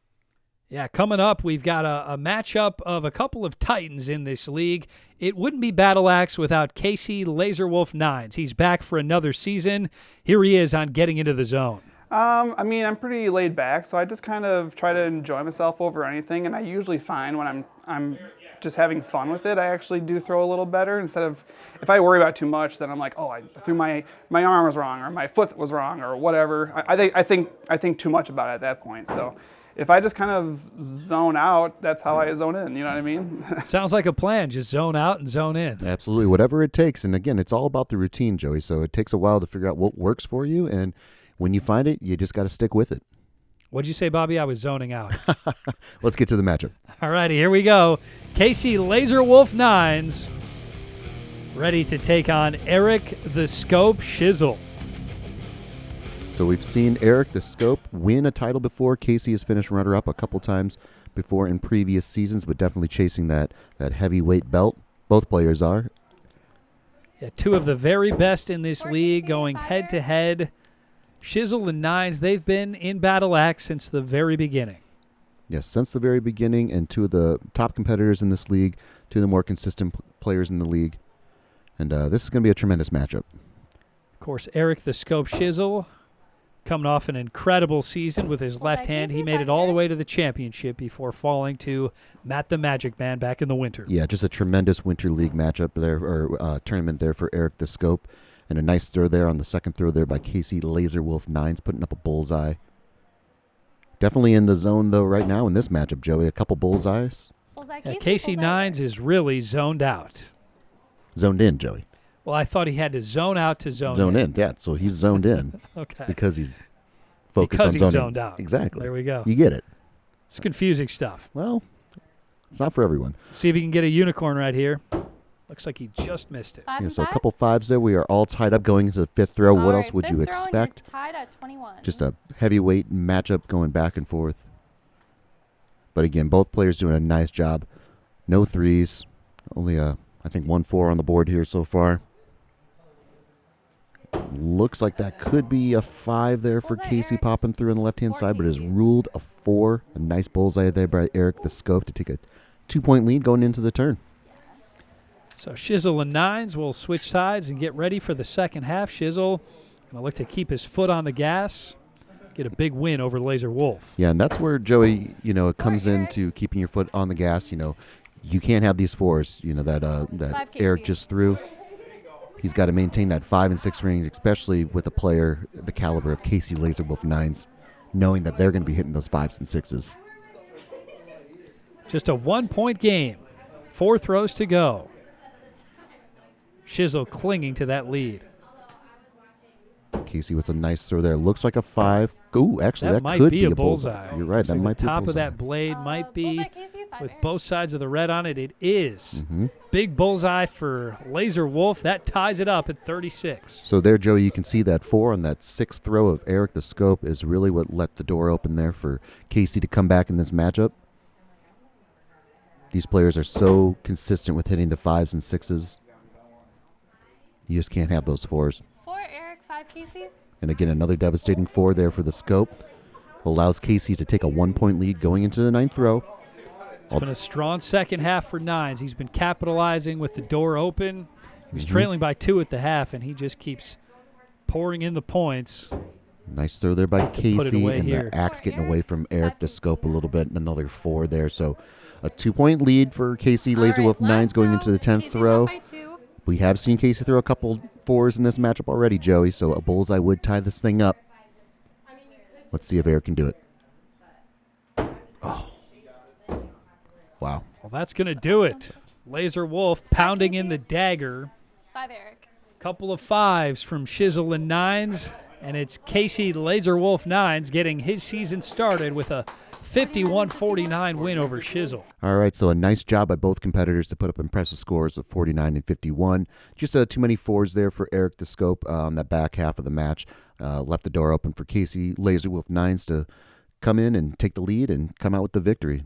Yeah, coming up, we've got a matchup of a couple of titans in this league. It wouldn't be Battle Axe without Casey Laserwolf Nines. He's back for another season. Here he is on Getting Into the Zone. I mean, I'm pretty laid back, so I just kind of try to enjoy myself over anything, and I usually find when I'm just having fun with it, I actually do throw a little better instead of, if I worry about too much, then I'm like, oh, I threw my arm was wrong or my foot was wrong or whatever. I think too much about it at that point. So if I just kind of zone out, that's how I zone in. You know what I mean? Sounds like a plan. Just zone out and zone in. Absolutely. Whatever it takes. And again, it's all about the routine, Joey. So it takes a while to figure out what works for you. And when you find it, you just got to stick with it. What'd you say, Bobby? I was zoning out. Let's get to the matchup. All righty, here we go. Casey Laserwolf Nines ready to take on Eric the Scope Shizzle. So we've seen Eric the Scope win a title before. Casey has finished runner-up a couple times before in previous seasons, but definitely chasing that heavyweight belt. Both players are. Yeah, 2 of the very best in this league going head-to-head. Shizzle and Nines, they've been in Battle Axe since the very beginning. Yes, since the very beginning, and 2 of the top competitors in this league, 2 of the more consistent players in the league. And this is going to be a tremendous matchup. Of course, Eric the Scope Shizzle coming off an incredible season with his left hand. He made it all the way to the championship before falling to Matt the Magic Man back in the winter. Yeah, just a tremendous Winter League matchup there, or tournament there for Eric the Scope. And a nice throw there on the second throw there by Casey Laserwolf Nines, putting up a bullseye. Definitely in the zone, though, right now in this matchup, Joey. A couple bullseyes. Yeah, Casey Nines is really zoned out. Zoned in, Joey. Well, I thought he had to zone out to zone in. Yeah, so he's zoned in. Okay. Because he's focused because on he's zoning. zoned out. Exactly. There we go. You get it. It's confusing stuff. Well, it's not for everyone. See if he can get a unicorn right here. Looks like he just missed it. Yeah, so a couple 5s there. We are all tied up going into the 5th throw. What else would you expect? Tied at 21. Just a heavyweight matchup going back and forth. But again, both players doing a nice job. No 3s. Only, I think, 1 4 on the board here so far. Looks like that could be a 5 there for Casey popping through on the left-hand side, but is ruled a 4. A nice bullseye there by Eric the Scope to take a 2-point lead going into the turn. So Shizzle and Nines will switch sides and get ready for the second half. Shizzle going to look to keep his foot on the gas, get a big win over Laser Wolf. Yeah, and that's where, Joey, it comes into keeping your foot on the gas. You can't have these 4s, that Eric just threw. He's got to maintain that 5 and 6 range, especially with a player the caliber of Casey Laserwolf Nines, knowing that they're going to be hitting those 5s and 6s. Just a 1-point game. 4 throws to go. Shizzle clinging to that lead. Casey with a nice throw there. Looks like a 5. Ooh, actually, that might could be a bullseye. You're right. That might be a bullseye. The top of that blade might be with both sides of the red on it. It is. Mm-hmm. Big bullseye for Laser Wolf. That ties it up at 36. So there, Joey, you can see that 4 on that 6th throw of Eric the Scope is really what let the door open there for Casey to come back in this matchup. These players are so consistent with hitting the 5s and 6s. You just can't have those 4s. 4 Eric, 5 Casey. And again, another devastating 4 there for the Scope. Allows Casey to take a 1-point lead going into the 9th throw. It's been a strong second half for Nines. He's been capitalizing with the door open. He was trailing by 2 at the half, and he just keeps pouring in the points. Nice throw there by Casey, and here. the axe getting away from Eric the Scope a little bit, and another 4 there. So a 2-point lead for Casey Laser Wolf Nines going into the 10th throw. We have seen Casey throw a couple 4s in this matchup already, Joey, so a bullseye would tie this thing up. Let's see if Eric can do it. Oh. Wow. Well, that's going to do it. Laser Wolf pounding in the dagger. 5, Eric. Couple of 5s from Shizzle and Nines, and it's Casey Laser Wolf Nines getting his season started with a 51-49 win over Shizzle. All right, so a nice job by both competitors to put up impressive scores of 49 and 51. Just too many 4s there for Eric to scope on that back half of the match. Left the door open for Casey Laser Wolf Nines to come in and take the lead and come out with the victory.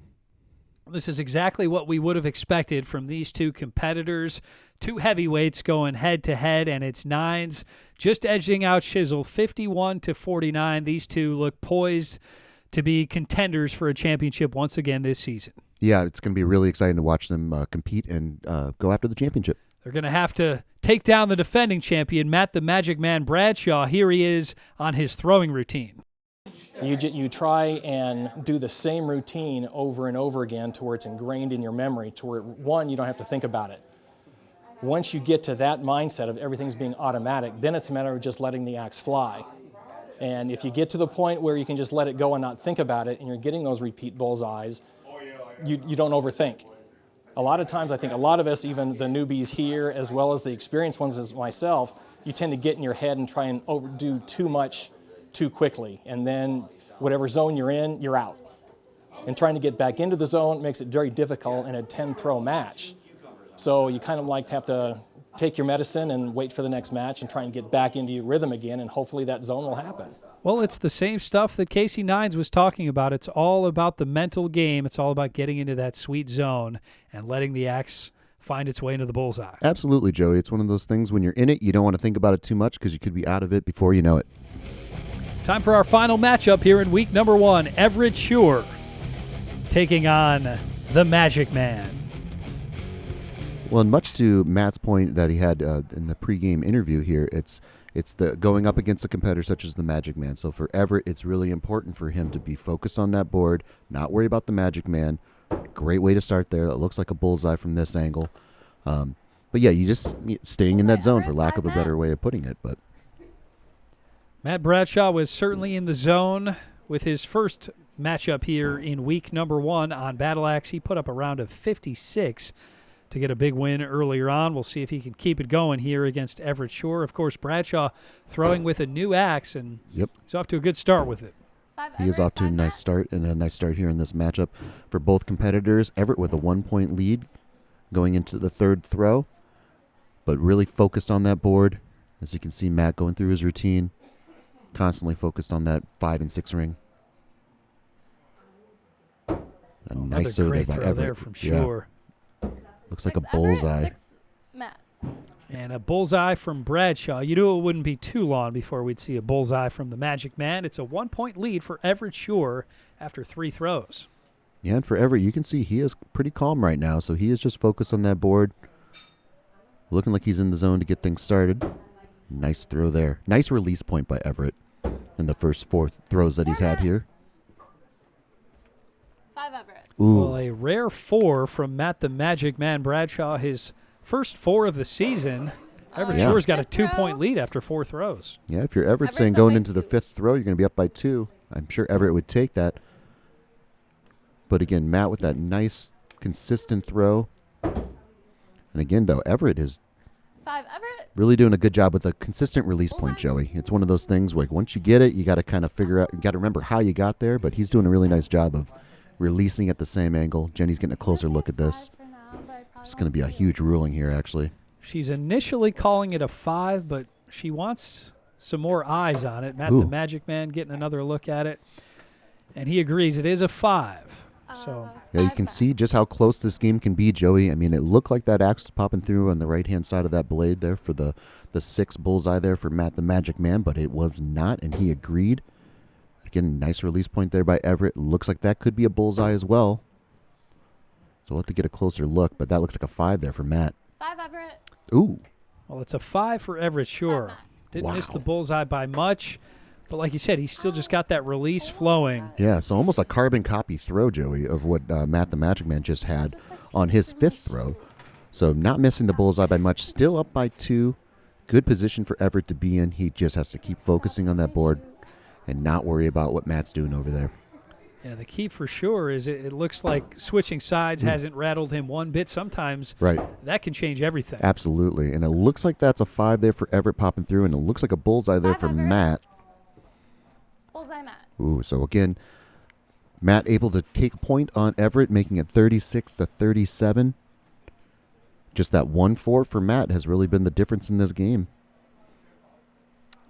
This is exactly what we would have expected from these two competitors. Two heavyweights going head-to-head, and it's Nines just edging out Shizzle 51-49. These two look poised to be contenders for a championship once again this season. Yeah, it's going to be really exciting to watch them compete and go after the championship. They're going to have to take down the defending champion, Matt the Magic Man Bradshaw. Here he is on his throwing routine. You try and do the same routine over and over again to where it's ingrained in your memory, to where, one, you don't have to think about it. Once you get to that mindset of everything's being automatic, then it's a matter of just letting the axe fly. And if you get to the point where you can just let it go and not think about it, and you're getting those repeat bullseyes, you don't overthink. A lot of times, I think a lot of us, even the newbies here, as well as the experienced ones as myself, you tend to get in your head and try and overdo too much too quickly, and then whatever zone you're in, you're out. And trying to get back into the zone makes it very difficult in a 10-throw match. So you kind of like have to take your medicine and wait for the next match and try and get back into your rhythm again, and hopefully that zone will happen. Well, it's the same stuff that Casey Nines was talking about. It's all about the mental game. It's all about getting into that sweet zone and letting the axe find its way into the bullseye. Absolutely, Joey. It's one of those things when you're in it, you don't want to think about it too much because you could be out of it before you know it. Time for our final matchup here in week number 1. Everett Shure taking on the Magic Man. Well, and much to Matt's point that he had in the pregame interview here, it's the going up against a competitor such as the Magic Man. So for Everett, it's really important for him to be focused on that board, not worry about the Magic Man. Great way to start there. That looks like a bullseye from this angle. But yeah, you just staying in that zone, for lack of a better way of putting it. But Matt Bradshaw was certainly in the zone with his first matchup here in week number 1 on Battle Axe. He put up a round of 56 to get a big win earlier on. We'll see if he can keep it going here against Everett Shure. Of course, Bradshaw throwing with a new axe, and he's off to a good start with it. He is off to a nice start, and a nice start here in this matchup for both competitors. Everett with a 1-point lead going into the 3rd throw, but really focused on that board. As you can see, Matt going through his routine, constantly focused on that 5 and 6 ring. A nice throw there by Everett. There from Shure. Looks like a bullseye. 6, Matt. And a bullseye from Bradshaw. You knew it wouldn't be too long before we'd see a bullseye from the Magic Man. It's a 1-point lead for Everett Shure after 3 throws. Yeah, and for Everett, you can see he is pretty calm right now, so he is just focused on that board. Looking like he's in the zone to get things started. Nice throw there. Nice release point by Everett in the first 4 throws that he's had here. 5, Everett. Ooh. Well, a rare 4 from Matt the Magic Man Bradshaw. His first 4 of the season. Everett Shure's got a 2-point lead after 4 throws. Yeah, if you're Everett saying going into the 5th throw, you're going to be up by 2. I'm sure Everett would take that. But again, Matt with that nice, consistent throw. And again, though, Everett is 5, Everett. really doing a good job with a consistent release point, Joey. It's one of those things where once you get it, you got to kind of figure out, you got to remember how you got there, but he's doing a really nice job of releasing at the same angle. Jenny's getting a closer look at this. It's going to be a huge ruling here, actually. She's initially calling it a 5, but she wants some more eyes on it. Matt the Magic Man getting another look at it, and he agrees it is a 5. So yeah, you can see just how close this game can be, Joey. I mean, it looked like that axe was popping through on the right-hand side of that blade there for the 6 bullseye there for Matt the Magic Man, but it was not, and he agreed. Again, nice release point there by Everett. Looks like that could be a bullseye as well. So we'll have to get a closer look, but that looks like a 5 there for Matt. 5, Everett. Ooh. Well, it's a 5 for Everett Shure. Didn't miss the bullseye by much. But like you said, he's still just got that release flowing. Yeah, so almost a carbon copy throw, Joey, of what Matt the Magic Man just had on his 5th throw. So not missing the bullseye by much, still up by 2. Good position for Everett to be in. He just has to keep focusing on that board and not worry about what Matt's doing over there. Yeah, the key for sure is it looks like switching sides hasn't rattled him one bit. Sometimes that can change everything. Absolutely. And it looks like that's a 5 there for Everett popping through, and it looks like a bullseye there for Matt. Bullseye, Matt. Ooh, so again, Matt able to take a point on Everett, making it 36-37. Just that 1-4 for Matt has really been the difference in this game.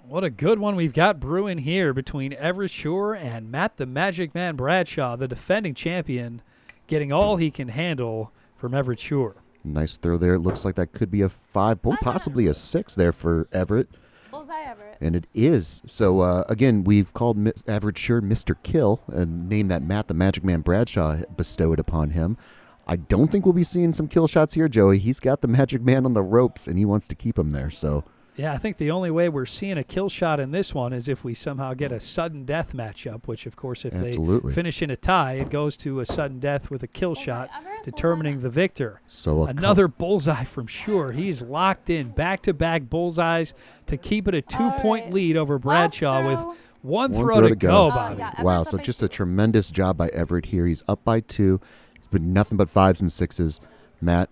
What a good one we've got brewing here between Everett Shore and Matt the Magic Man Bradshaw, the defending champion, getting all he can handle from Everett Shore. Nice throw there. It looks like that could be a 5, possibly a 6 there for Everett. Bullseye, Everett. And it is. So, again, we've called Everett Shore Mr. Kill, a name that Matt the Magic Man Bradshaw bestowed upon him. I don't think we'll be seeing some kill shots here, Joey. He's got the Magic Man on the ropes, and he wants to keep him there. So, yeah, I think the only way we're seeing a kill shot in this one is if we somehow get a sudden death matchup, which, of course, if they finish in a tie, it goes to a sudden death with a kill shot, determining the victor. So another bullseye from Shore. He's locked in back-to-back bullseyes to keep it a 2-point lead over Bradshaw with one throw to go, Bobby. Wow, so just a tremendous job by Everett here. He's up by 2. He's been nothing but 5s and 6s. Matt,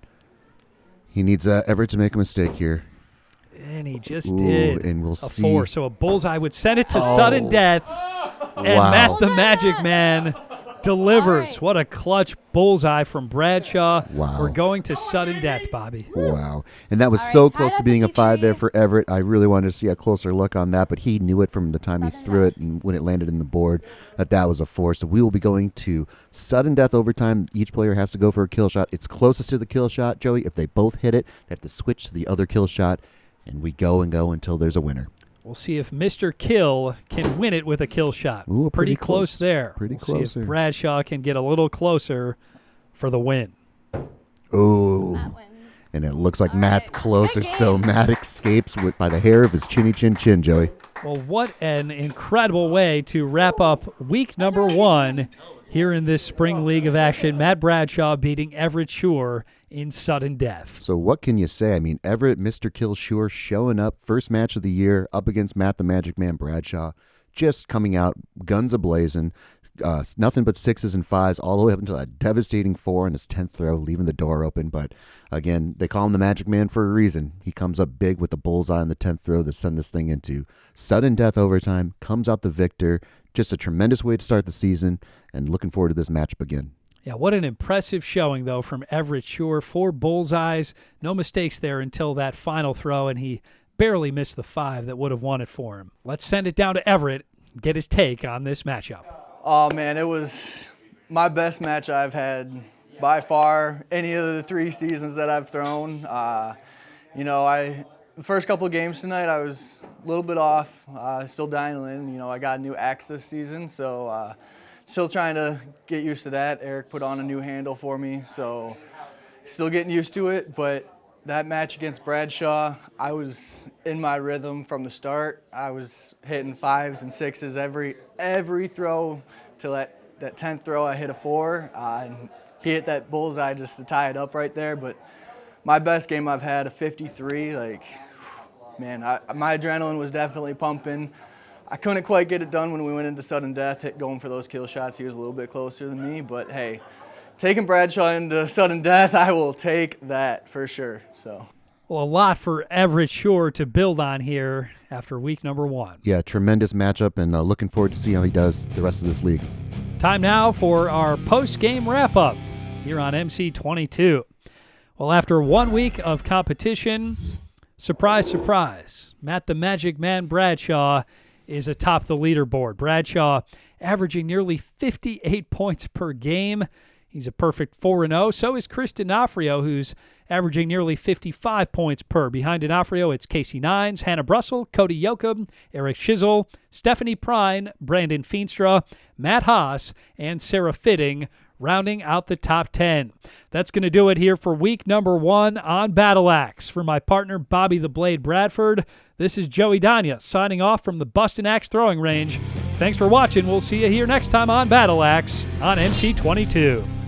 he needs Everett to make a mistake here. And he just did. And we'll a see. 4. So a bullseye would send it to sudden death. And Matt the Magic Man delivers. What a clutch bullseye from Bradshaw. Wow. We're going to sudden death, Bobby. Wow. And that was so close to being a 5 there for Everett. I really wanted to see a closer look on that, but he knew it from the time he threw it and when it landed in the board that was a 4. So we will be going to sudden death overtime. Each player has to go for a kill shot. It's closest to the kill shot, Joey. If they both hit it, they have to switch to the other kill shot, and we go and go until there's a winner. We'll see if Mr. Kill can win it with a kill shot. Ooh, pretty close there. Pretty we'll close see if there. Bradshaw can get a little closer for the win. Ooh. Matt wins. And it looks like Matt's closer, so Matt escapes by the hair of his chinny chin chin, Joey. Well, what an incredible way to wrap up week number 1 here in this spring league of action. Matt Bradshaw beating Everett Shore in sudden death. So what can you say? I mean, Everett, Mr. Kill Shore showing up, first match of the year, up against Matt the Magic Man Bradshaw, just coming out, guns a-blazing, nothing but 6s and 5s, all the way up until a devastating 4 in his 10th throw, leaving the door open. But again, they call him the Magic Man for a reason. He comes up big with the bullseye on the 10th throw to send this thing into sudden death overtime, comes out the victor. Just a tremendous way to start the season, and looking forward to this matchup again. Yeah, what an impressive showing, though, from Everett Shore. 4 bullseyes, no mistakes there until that final throw, and he barely missed the 5 that would have won it for him. Let's send it down to Everett, get his take on this matchup. Oh, man, it was my best match I've had by far, any of the 3 seasons that I've thrown. The first couple of games tonight, I was a little bit off, still dialing in. I got a new axe this season, so still trying to get used to that. Eric put on a new handle for me, so still getting used to it. But that match against Bradshaw, I was in my rhythm from the start. I was hitting 5s and 6s every throw till that 10th throw. I hit a 4, and he hit that bullseye just to tie it up right there. But my best game I've had, a 53. Man, my adrenaline was definitely pumping. I couldn't quite get it done when we went into sudden death, going for those kill shots. He was a little bit closer than me, but hey, taking Bradshaw into sudden death, I will take that for sure. So, well, a lot for Everett Shore to build on here after week number 1. Yeah, tremendous matchup, and looking forward to see how he does the rest of this league. Time now for our post-game wrap-up here on MC22. Well, after 1 week of competition, surprise, surprise, Matt the Magic Man Bradshaw is atop the leaderboard. Bradshaw averaging nearly 58 points per game. He's a perfect 4-0. So is Chris D'Onofrio, who's averaging nearly 55 points per. Behind D'Onofrio, it's Casey Nines, Hannah Brussel, Cody Yoakum, Eric Schizzle, Stephanie Prine, Brandon Feenstra, Matt Haas, and Sarah Fitting rounding out the top 10. That's going to do it here for week number 1 on Battle Axe. For my partner, Bobby the Blade Bradford, this is Joey Danya signing off from the Bustin Axe Throwing Range. Thanks for watching. We'll see you here next time on Battle Axe on MC22.